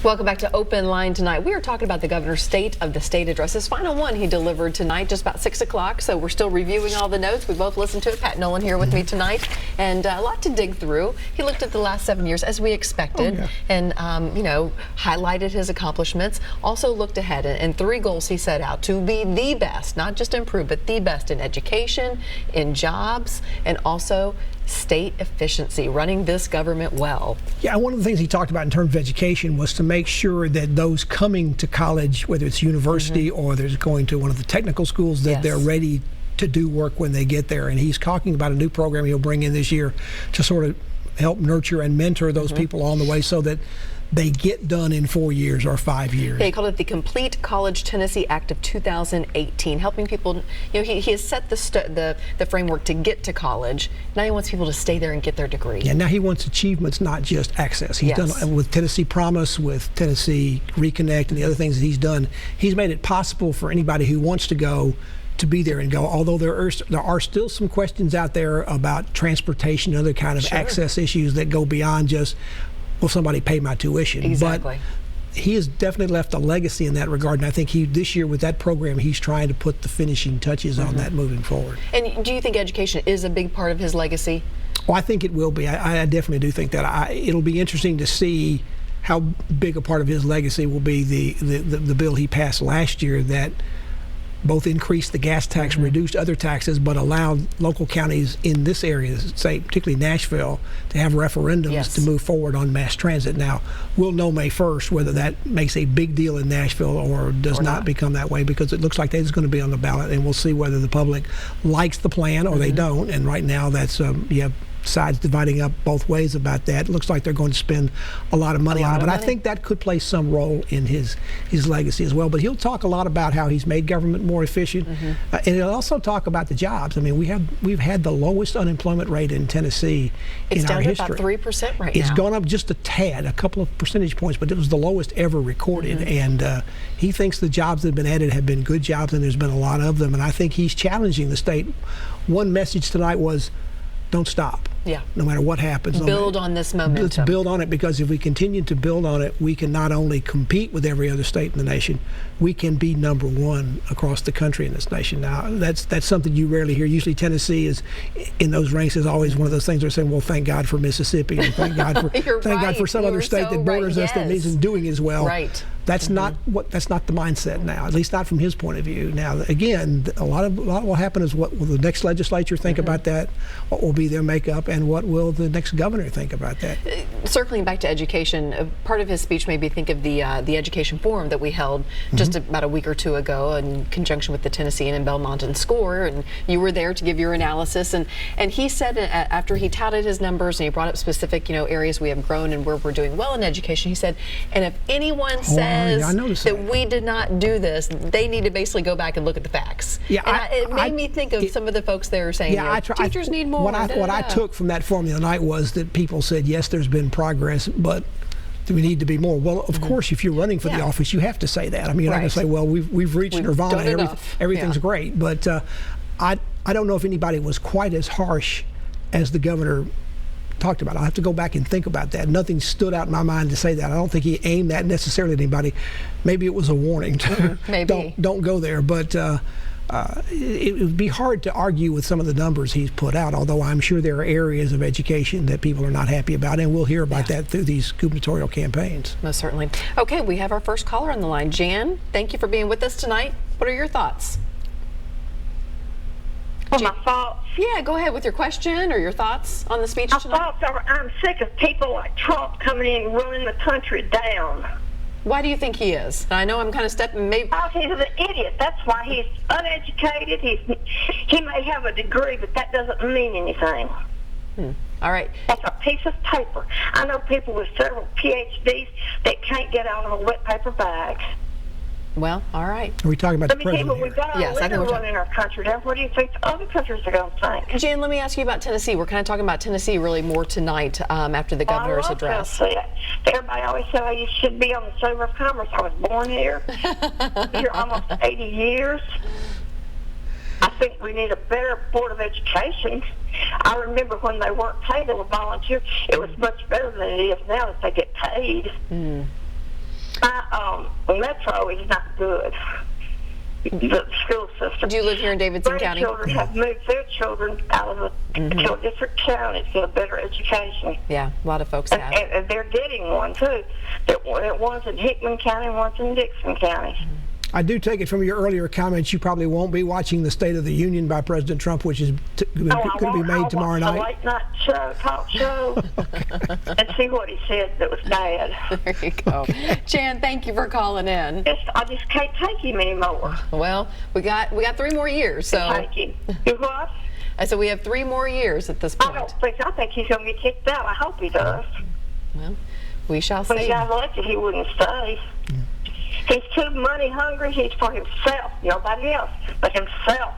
Welcome back to OpenLine tonight. We are talking about the governor's State of the State address. His final one he delivered tonight, just about 6 o'clock. So we're still reviewing all the notes. We both listened to it. Pat Nolan here with me tonight, and a lot to dig through. He looked at the last 7 years as we expected, and you know, highlighted his accomplishments. Also looked ahead, and 3 goals he set out to be the best, not just improve, but the best in education, in jobs, and also state efficiency, running this government well. Yeah, one of the things he talked about in terms of education was to make sure that those coming to college, whether it's university or there's going to one of the technical schools, that they're ready to do work when they get there. And he's talking about a new program he'll bring in this year to sort of help nurture and mentor those people on the way so that they get done in 4 years or 5 years. Yeah, he called it the Complete College Tennessee Act of 2018, helping people, you know, he has set the framework to get to college. Now he wants people to stay there and get their degree. Yeah, now he wants achievements, not just access. He's done with Tennessee Promise, with Tennessee Reconnect, and the other things that he's done. He's made it possible for anybody who wants to go to be there and go, although there are still some questions out there about transportation and other kind of access issues that go beyond just, will somebody pay my tuition? Exactly. But he has definitely left a legacy in that regard, and I think this year with that program, he's trying to put the finishing touches on that moving forward. And do you think education is a big part of his legacy? Well, I think it will be. I definitely do think that. It'll be interesting to see how big a part of his legacy will be the bill he passed last year that both increased the gas tax, reduced other taxes, but allowed local counties in this area, say particularly Nashville, to have referendums to move forward on mass transit. Now, we'll know May 1st whether that makes a big deal in Nashville or does not become that way, because it looks like that is going to be on the ballot, and we'll see whether the public likes the plan or they don't. And right now, that's you have sides dividing up both ways about that. It looks like they're going to spend a lot of money on it, but I think that could play some role in his legacy as well. But he'll talk a lot about how he's made government more efficient, and he'll also talk about the jobs. I mean, we've had the lowest unemployment rate in Tennessee in our history. It's down to about 3% right now. It's gone up just a tad, a couple of percentage points, but it was the lowest ever recorded. And he thinks the jobs that have been added have been good jobs, and there's been a lot of them. And I think he's challenging the state. One message tonight was, don't stop. No matter what happens. Build on this momentum. Let's build on it, because if we continue to build on it, we can not only compete with every other state in the nation, we can be #1 across the country in this nation. Now, that's something you rarely hear. Usually Tennessee is in those ranks is always one of those things they're saying, well, thank God for Mississippi, or thank God for God for some other state that borders us that isn't doing as well. That's not the mindset now, at least not from his point of view. Now, again, a lot will happen is what will the next legislature think about that, what will be their makeup, and what will the next governor think about that. Circling back to education, part of his speech made me think of the education forum that we held just about a week or 2 ago in conjunction with the Tennessean and Belmont and SCORE, and you were there to give your analysis. And he said, after he touted his numbers and he brought up specific areas we have grown and where we're doing well in education, he said, and if anyone says that we did not do this, they need to basically go back and look at the facts. It made me think of some of the folks there saying, teachers need more. What I took from that forum the other night was that people said, yes, there's been progress, but we need to be more. Well, of course, if you're running for the office, you have to say that. I mean, you're not going to say, well, we've reached nirvana and everything's great. But I don't know if anybody was quite as harsh as the governor talked about. I'll have to go back and think about that. Nothing stood out in my mind to say that. I don't think he aimed that necessarily at anybody. Maybe it was a warning. Maybe. Don't go there. But it would be hard to argue with some of the numbers he's put out, although I'm sure there are areas of education that people are not happy about, and we'll hear about that through these gubernatorial campaigns. Most certainly. Okay, we have our first caller on the line. Jan, thank you for being with us tonight. What are your thoughts? Well, my thoughts? Yeah, go ahead with your question or your thoughts on the speech tonight. My thoughts are, I'm sick of people like Trump coming in and running the country down. Why do you think he is? I know I'm kind of stepping maybe. Oh, he's an idiot. That's why he's uneducated. He may have a degree, but that doesn't mean anything. All right. That's a piece of paper. I know people with several PhDs that can't get out of a wet paper bag. Well, all right. Are we talking about the president here? We've got our leader running our country down. What do you think the other countries are going to think? Jan, let me ask you about Tennessee. We're kind of talking about Tennessee really more tine after the governor's address. Everybody always said you should be on the Chamber of Commerce. I was born here. Here almost 80 years. I think we need a better Board of Education. I remember when they weren't paid, they were volunteer. It was much better than it is now that they get paid. Metro is not good. The school system. Do you live here in Davidson County? Children have moved their children out of to a different county to a better education. Yeah, a lot of folks have. And they're getting one, too. One's in Hickman County, one's in Dixon County. I do take it from your earlier comments you probably won't be watching the State of the Union by President Trump, which is going to be made tomorrow night. A late night talk show and see what he said that was bad. There you go. Jan, thank you for calling in. I just can't take him anymore. Well, we got 3 more years, so. Take him. You what? I said we have 3 more years at this point. I think he's going to get kicked out. I hope he does. Well, we shall When see. he got elected, he wouldn't stay. He's too money hungry. He's for himself. Nobody else but himself.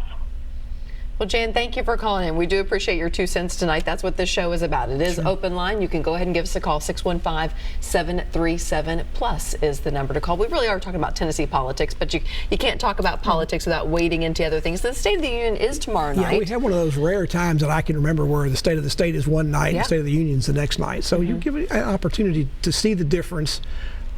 Well, Jan, thank you for calling in. We do appreciate your 2 cents tonight. That's what this show is about. It is Open Line. You can go ahead and give us a call. 615-737-PLUS is the number to call. We really are talking about Tennessee politics, but you can't talk about politics without wading into other things. The State of the Union is tomorrow night. Yeah, we have one of those rare times that I can remember where the State of the State is one night and the State of the Union is the next night. So you give it an opportunity to see the difference.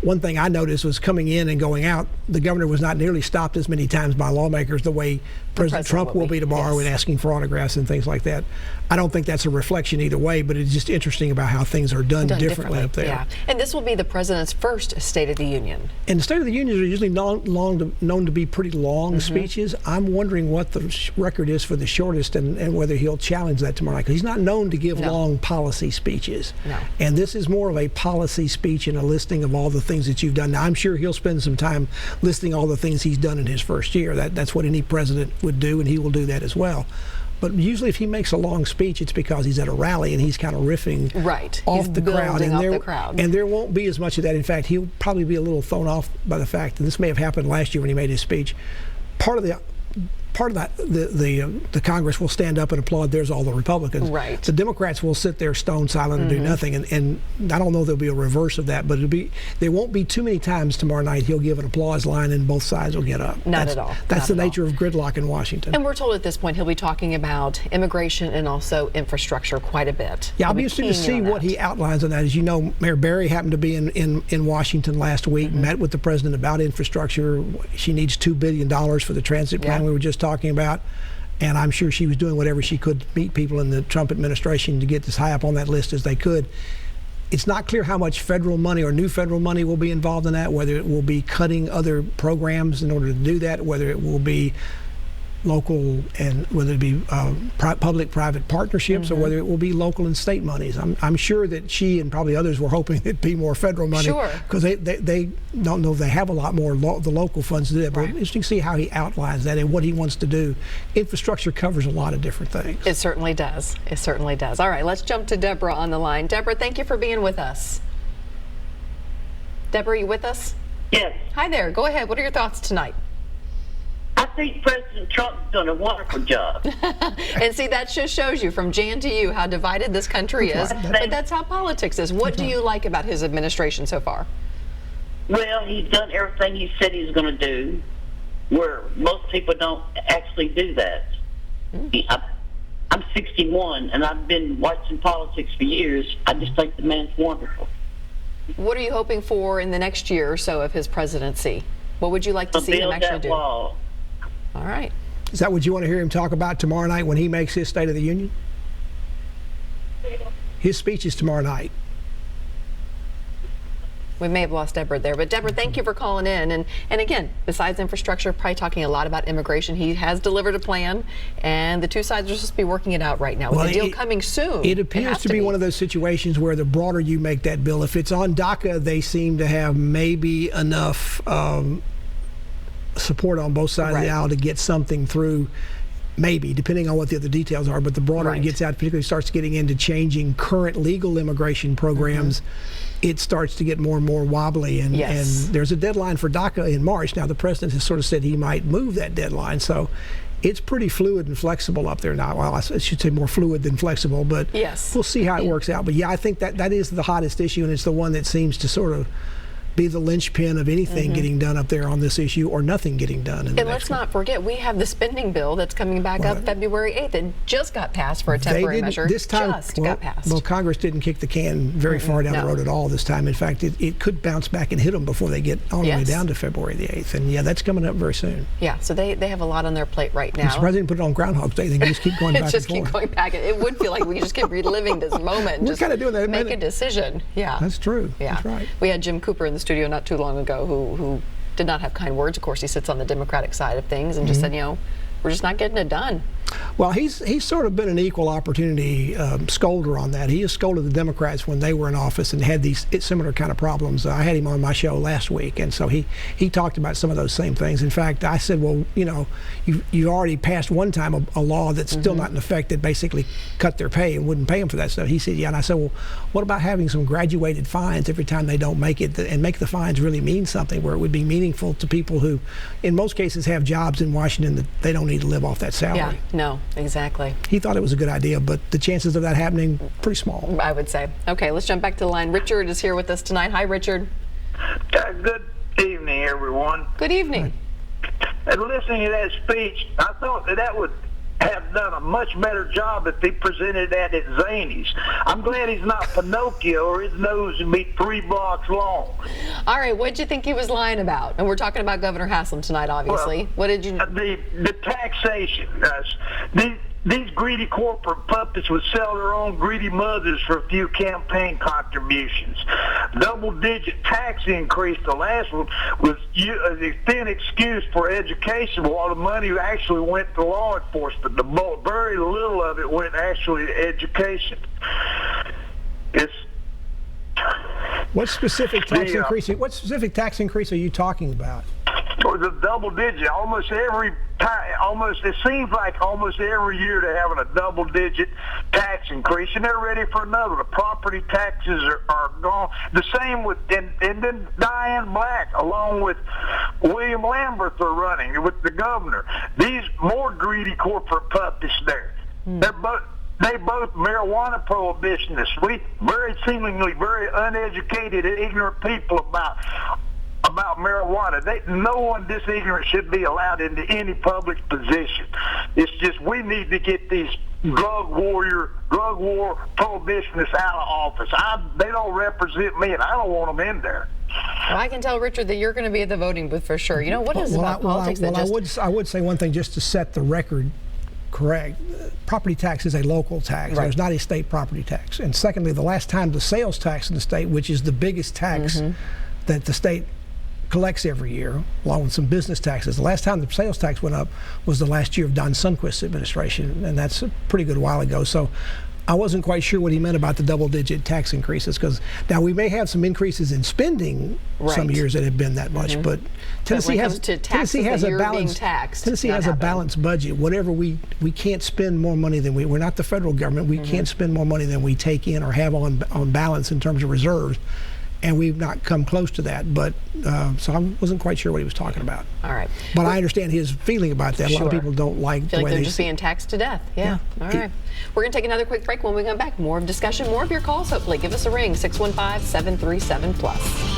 One thing I noticed was coming in and going out, the governor was not nearly stopped as many times by lawmakers the way President Trump will be tomorrow and asking for autographs and things like that. I don't think that's a reflection either way, but it's just interesting about how things are done differently up there. Yeah, and this will be the president's first State of the Union. And the State of the Union are usually known to be pretty long speeches. I'm wondering what the record is for the shortest and whether he'll challenge that tomorrow night, because he's not known to give long policy speeches. No. And this is more of a policy speech and a listing of all the things that you've done. Now, I'm sure he'll spend some time listing all the things he's done in his first year. That's what any president would do, and he will do that as well. But usually if he makes a long speech, it's because he's at a rally and he's kind of riffing off the crowd. And there won't be as much of that. In fact, he'll probably be a little thrown off by the fact, and this may have happened last year when he made his speech, part of the Congress will stand up and applaud. There's all the Republicans. Right. The Democrats will sit there stone silent and do nothing. And I don't know if there'll be a reverse of that, but there won't be too many times tomorrow night he'll give an applause line and both sides will get up. Not at all. That's the nature of gridlock in Washington. And we're told at this point he'll be talking about immigration and also infrastructure quite a bit. Yeah, I'll be interested to see what he outlines on that. As you know, Mayor Berry happened to be in Washington last week, met with the president about infrastructure. She needs $2 billion for the transit plan we were just talking about, and I'm sure she was doing whatever she could to meet people in the Trump administration to get as high up on that list as they could. It's not clear how much federal money or new federal money will be involved in that, whether it will be cutting other programs in order to do that, whether it will be local and whether it be public-private partnerships or whether it will be local and state monies. I'm sure that she and probably others were hoping it'd be more federal money because they don't know if they have a lot more the local funds to do that. But interesting to see how he outlines that and what he wants to do. Infrastructure covers a lot of different things. It certainly does. It certainly does. All right, let's jump to Deborah on the line. Deborah, thank you for being with us. Deborah, are you with us? Yes. Hi there. Go ahead. What are your thoughts tonight? I think President Trump's done a wonderful job. And see, that just shows you from Jan to you how divided this country is. But that's how politics is. What do you like about his administration so far? Well, he's done everything he said he was going to do, where most people don't actually do that. I'm 61, and I've been watching politics for years. I just think the man's wonderful. What are you hoping for in the next year or so of his presidency? What would you like to see him actually do? Wall. All right. Is that what you want to hear him talk about tomorrow night when he makes his State of the Union? His speech is tomorrow night. We may have lost Deborah there, but Deborah, thank you for calling in. And again, besides infrastructure, probably talking a lot about immigration. He has delivered a plan, and the two sides are supposed to be working it out right now. With the deal coming soon. It appears to be one of those situations where the broader you make that bill, if it's on DACA, they seem to have maybe enough support on both sides of the aisle to get something through. Maybe, depending on what the other details are, but the broader it gets out, particularly starts getting into changing current legal immigration programs, it starts to get more and more wobbly. And there's a deadline for DACA in March. Now, the president has sort of said he might move that deadline. So it's pretty fluid and flexible up there now. Well, I should say more fluid than flexible, but we'll see how it works out. But yeah, I think that is the hottest issue, and it's the one that seems to sort of be the linchpin of anything getting done up there on this issue, or nothing getting done. And let's not forget, we have the spending bill that's coming back up February 8th. It just got passed for a temporary measure. This time, got passed. Well, Congress didn't kick the can very far down the road at all this time. In fact, it could bounce back and hit them before they get all the way down to February the 8th. And yeah, that's coming up very soon. Yeah, so they have a lot on their plate right now. I'm surprised they didn't put it on Groundhog's Day. They can just keep going back just and forth. keep going back. It would feel like we just keep reliving this moment. We're just kind of doing that. make a decision. Yeah. That's true. Yeah. That's right. We had Jim Cooper in the studio not too long ago who did not have kind words. Of course, he sits on the Democratic side of things and just said, we're just not getting it done. Well, he's sort of been an equal opportunity scolder on that. He has scolded the Democrats when they were in office and had these similar kind of problems. I had him on my show last week, and so he talked about some of those same things. In fact, I said, well, you already passed one time a law that's still not in effect that basically cut their pay and wouldn't pay them for that stuff. He said, yeah, and I said, well, what about having some graduated fines every time they don't make it, and make the fines really mean something, where it would be meaningful to people who, in most cases, have jobs in Washington that they don't need to live off that salary. Yeah, no, exactly. He thought it was a good idea, but the chances of that happening, pretty small. I would say. Okay, let's jump back to the line. Richard is here with us tonight. Hi, Richard. Good evening, everyone. Good evening. And listening to that speech, I thought that would have done a much better job if he presented that at Zany's. I'm glad he's not Pinocchio, or his nose would be 3 blocks long. All right, what did you think he was lying about? And we're talking about Governor Haslam tonight, obviously. Well, what did you... The taxation. These greedy corporate puppets would sell their own greedy mothers for a few campaign contributions. Double-digit tax increase, the last one, was a thin excuse for education, while the money actually went to law enforcement. Very little of it went actually to education. What specific tax increase are you talking about? It was a double digit. Almost every time, it seems like almost every year they're having a double digit tax increase, and they're ready for another. The property taxes are gone. The same with, and then Diane Black, along with William Lambert, are running with the governor. These more greedy corporate puppets there. They both marijuana prohibitionists. We seemingly very uneducated and ignorant people about marijuana. No one this ignorant should be allowed into any public position. It's just we need to get these drug war prohibitionists out of office. They don't represent me, and I don't want them in there. Well, I can tell, Richard, that you're going to be at the voting booth for sure. What is it about politics? I would say one thing just to set the record correct. Property tax is a local tax. Right. There's not a state property tax. And secondly, the last time the sales tax in the state, which is the biggest tax that the state collects every year, along with some business taxes. The last time the sales tax went up was the last year of Don Sundquist's administration, and that's a pretty good while ago. So I wasn't quite sure what he meant about the double-digit tax increases, because now we may have some increases in spending some years that have been that much, but Tennessee has a balanced Tennessee has a balanced budget. Whatever we can't spend more money than we're not the federal government. We can't spend more money than we take in or have on balance in terms of reserves. And we've not come close to that, but so I wasn't quite sure what he was talking about. All right. But I understand his feeling about that. A lot of people don't like the way they're just being taxed to death. Yeah. All right. We're going to take another quick break. When we come back, more of discussion, more of your calls, hopefully. Give us a ring, 615-737-PLUS.